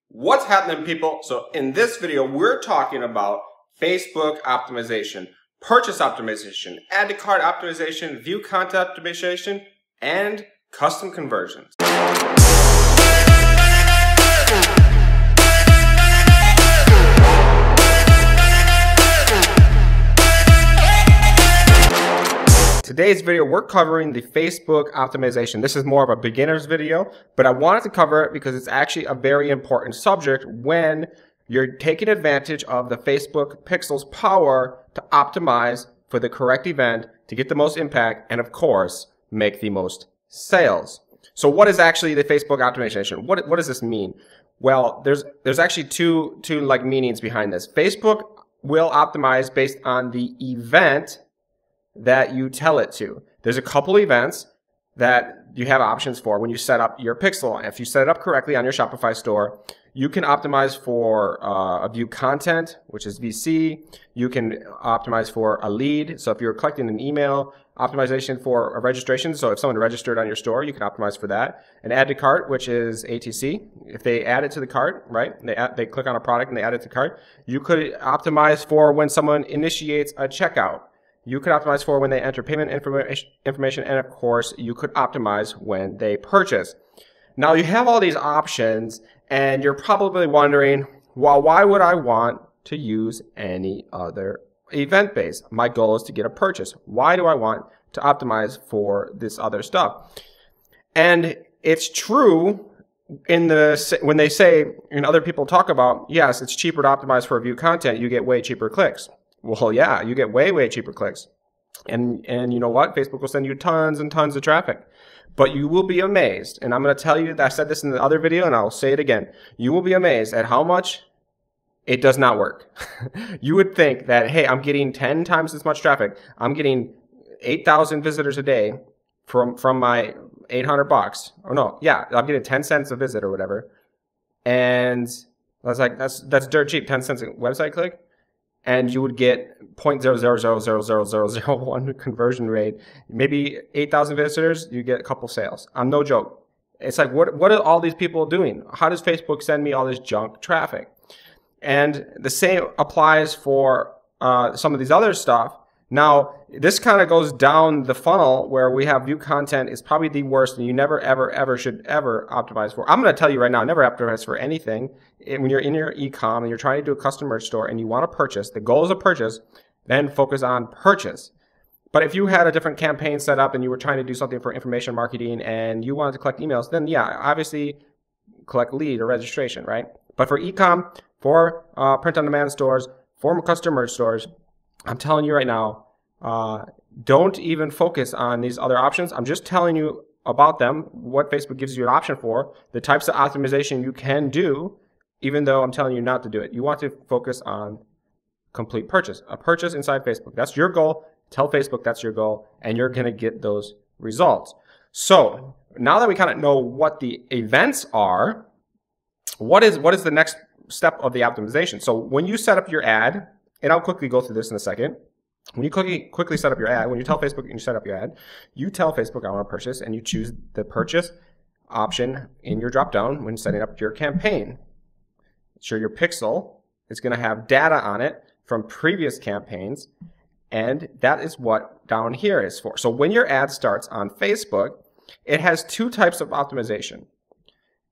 What's happening, people? So in this video, we're talking about Facebook optimization, purchase optimization, add to cart optimization, view content optimization, and custom conversions. Today's video, we're covering the Facebook optimization. This is more of a beginner's video, but I wanted to cover it because it's actually a very important subject when you're taking advantage of the Facebook pixel's power to optimize for the correct event, to get the most impact, and of course, make the most sales. So what is actually the Facebook optimization? What does this mean? Well, there's actually two meanings behind this. Facebook will optimize based on the event that you tell it to. There's a couple events that you have options for when you set up your pixel. If you set it up correctly on your Shopify store, you can optimize for a view content, which is VC. You can optimize for a lead. So if you're collecting an email, optimization for a registration. So if someone registered on your store, you can optimize for that. An add to cart, which is ATC. If they add it to the cart, right? They click on a product and they add it to the cart. You could optimize for when someone initiates a checkout. You could optimize for when they enter payment information, and of course, you could optimize when they purchase. Now, you have all these options, and you're probably wondering, well, why would I want to use any other event-based? My goal is to get a purchase. Why do I want to optimize for this other stuff? And it's true when they say, and other people talk about, yes, it's cheaper to optimize for view content. You get way cheaper clicks. Well, yeah, you get way cheaper clicks. And you know what? Facebook will send you tons and tons of traffic. But you will be amazed, and I'm going to tell you that I said this in the other video, and I'll say it again. You will be amazed at how much it does not work. You would think that, hey, I'm getting 10 times as much traffic. I'm getting 8,000 visitors a day from my $800. Or no, yeah, I'm getting 10 cents a visit or whatever. And I was like, that's dirt cheap, 10 cents a website click. And you would get 0.0000001 conversion rate. Maybe 8,000 visitors, you get a couple sales. I'm no joke. It's like, what are all these people doing? How does Facebook send me all this junk traffic? And the same applies for some of these other stuff. Now, this kind of goes down the funnel where we have view content is probably the worst, and you never, ever should ever optimize for. I'm going to tell you right now, never optimize for anything. When you're in your e-com and you're trying to do a custom merch store and you want to purchase, the goal is a purchase, then focus on purchase. But if you had a different campaign set up and you were trying to do something for information marketing and you wanted to collect emails, then yeah, obviously collect lead or registration, right? But for e-com, for print-on-demand stores, for custom merch stores, I'm telling you right now, don't even focus on these other options. I'm just telling you about them, what Facebook gives you an option for, the types of optimization you can do, even though I'm telling you not to do it. You want to focus on complete purchase, a purchase inside Facebook. That's your goal. Tell Facebook that's your goal, and you're going to get those results. So now that we kind of know what the events are, what is the next step of the optimization? So when you set up your ad, and I'll quickly go through this in a second. When you quickly set up your ad, when you tell Facebook and you set up your ad, you tell Facebook I want to purchase, and you choose the purchase option in your dropdown when setting up your campaign. Sure, your pixel is going to have data on it from previous campaigns, and that is what down here is for. So when your ad starts on Facebook, it has two types of optimization.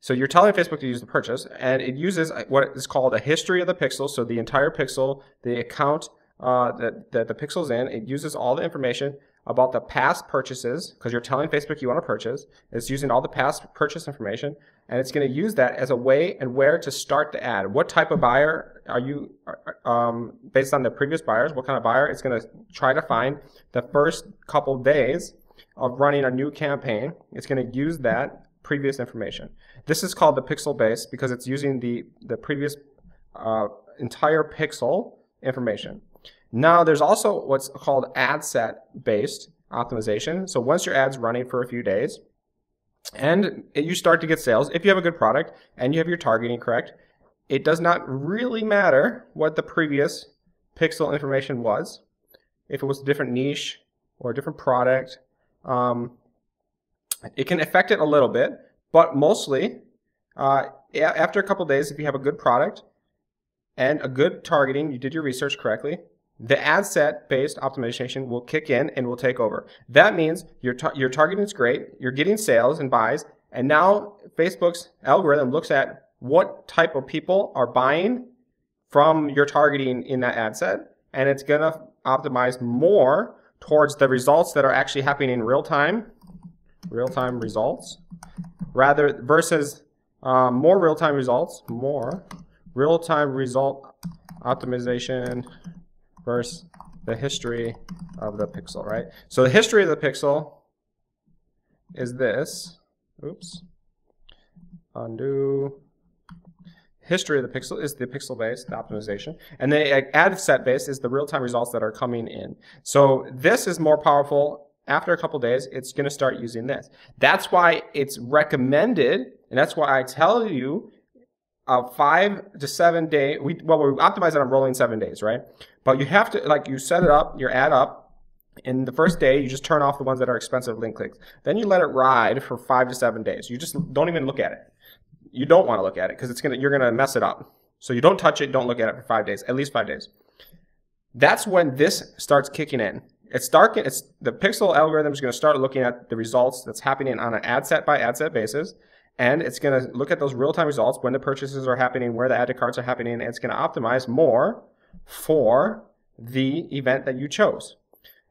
So you're telling Facebook to use the purchase, and it uses what is called a history of the pixel. So the entire pixel, the account that the pixel's in, it uses all the information about the past purchases, because you're telling Facebook you want to purchase. It's using all the past purchase information, and it's going to use that as a way and where to start the ad. What type of buyer are you, based on the previous buyers, what kind of buyer? It's going to try to find the first couple days of running a new campaign. It's going to use that previous information. This is called the pixel base because it's using the previous entire pixel information. Now there's also what's called ad set based optimization. So once your ad's running for a few days and you start to get sales, if you have a good product and you have your targeting correct, it does not really matter what the previous pixel information was. If it was a different niche or a different product, it can affect it a little bit, but mostly after a couple days, if you have a good product and a good targeting, you did your research correctly, the ad set based optimization will kick in and will take over. That means your targeting is great, you're getting sales and buys, and now Facebook's algorithm looks at what type of people are buying from your targeting in that ad set, and it's going to optimize more towards the results that are actually happening in real time results, rather versus more real-time results optimization versus the history of the pixel, right? So the history of the pixel is this. Oops. Undo. History of the pixel is the pixel-based optimization, and the ad set-based is the real-time results that are coming in. So this is more powerful. After a couple days, it's going to start using this. That's why it's recommended, and that's why I tell you a 5 to 7 day. We optimize it on rolling 7 days, right? But you have to, like, you set it up, your ad up. In the first day, you just turn off the ones that are expensive link clicks. Then you let it ride for 5 to 7 days. You just don't even look at it. You don't want to look at it because you're gonna mess it up. So you don't touch it, don't look at it for 5 days, at least 5 days. That's when this starts kicking in. The pixel algorithm is going to start looking at the results that's happening on an ad set by ad set basis, and it's going to look at those real-time results when the purchases are happening, where the add to carts are happening, and it's going to optimize more for the event that you chose.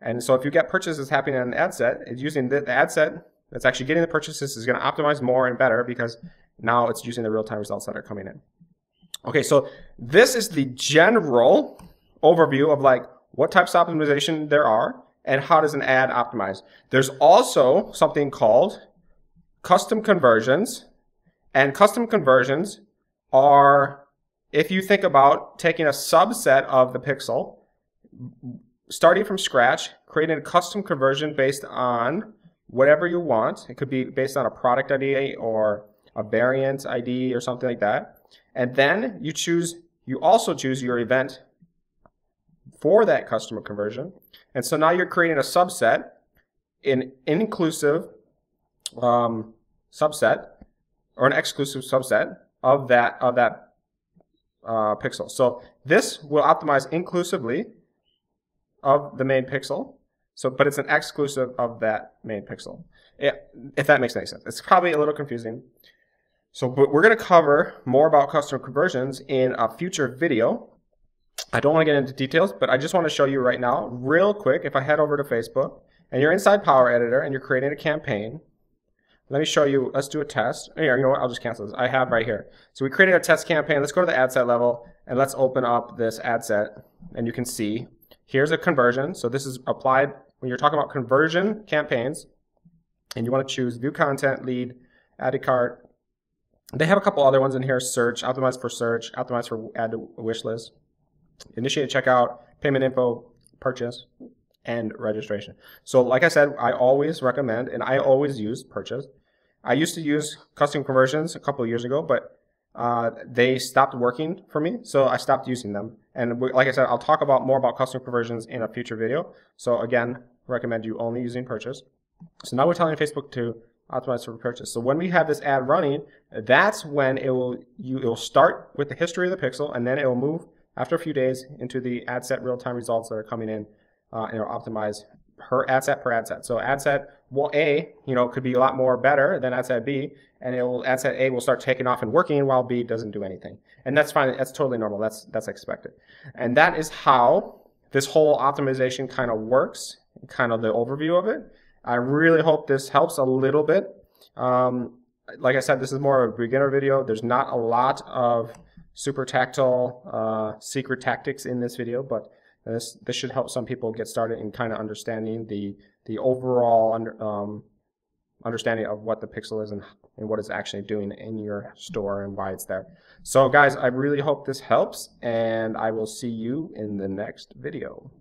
And so if you get purchases happening on an ad set, it's using the ad set that's actually getting the purchases is going to optimize more and better because now it's using the real-time results that are coming in. Okay, so this is the general overview of like what types of optimization there are and how does an ad optimize. There's also something called custom conversions, and custom conversions are, if you think about taking a subset of the pixel, starting from scratch, creating a custom conversion based on whatever you want. It could be based on a product ID or a variant ID or something like that. And then you also choose your event for that customer conversion. And so now you're creating a subset, an inclusive subset or an exclusive subset of that pixel. So this will optimize inclusively of the main pixel. But it's an exclusive of that main pixel. If that makes any sense. It's probably a little confusing. But we're going to cover more about custom conversions in a future video. I don't want to get into details, but I just want to show you right now, real quick, if I head over to Facebook, and you're inside Power Editor, and you're creating a campaign. Let me show you, let's do a test. Here, you know what, I'll just cancel this. I have right here. So we created a test campaign. Let's go to the ad set level, and let's open up this ad set, and you can see, here's a conversion. So this is applied when you're talking about conversion campaigns, and you want to choose View Content, Lead, Add to Cart. They have a couple other ones in here, Search, Optimize for Search, Optimize for Add to Wish List, Initiate Checkout, Payment Info, Purchase, and Registration. So like I said, I always recommend, and I always use Purchase. I used to use custom conversions a couple of years ago, but they stopped working for me, so I stopped using them. And like I said, I'll talk more about custom conversions in a future video. So again, recommend you only using Purchase. So now we're telling Facebook to optimize for purchase. So when we have this ad running, that's when it will start with the history of the pixel, and then it will move after a few days into the ad set real-time results that are coming in, and it'll optimize per ad set. So ad set A, could be a lot more better than ad set B, and ad set A will start taking off and working while B doesn't do anything. And that's fine. That's totally normal. That's expected. And that is how this whole optimization kind of works, kind of the overview of it. I really hope this helps a little bit. Like I said, this is more of a beginner video. There's not a lot of super tactile secret tactics in this video, but this should help some people get started in kind of understanding the overall understanding of what the pixel is and what it's actually doing in your store and why it's there. So guys, I really hope this helps, and I will see you in the next video.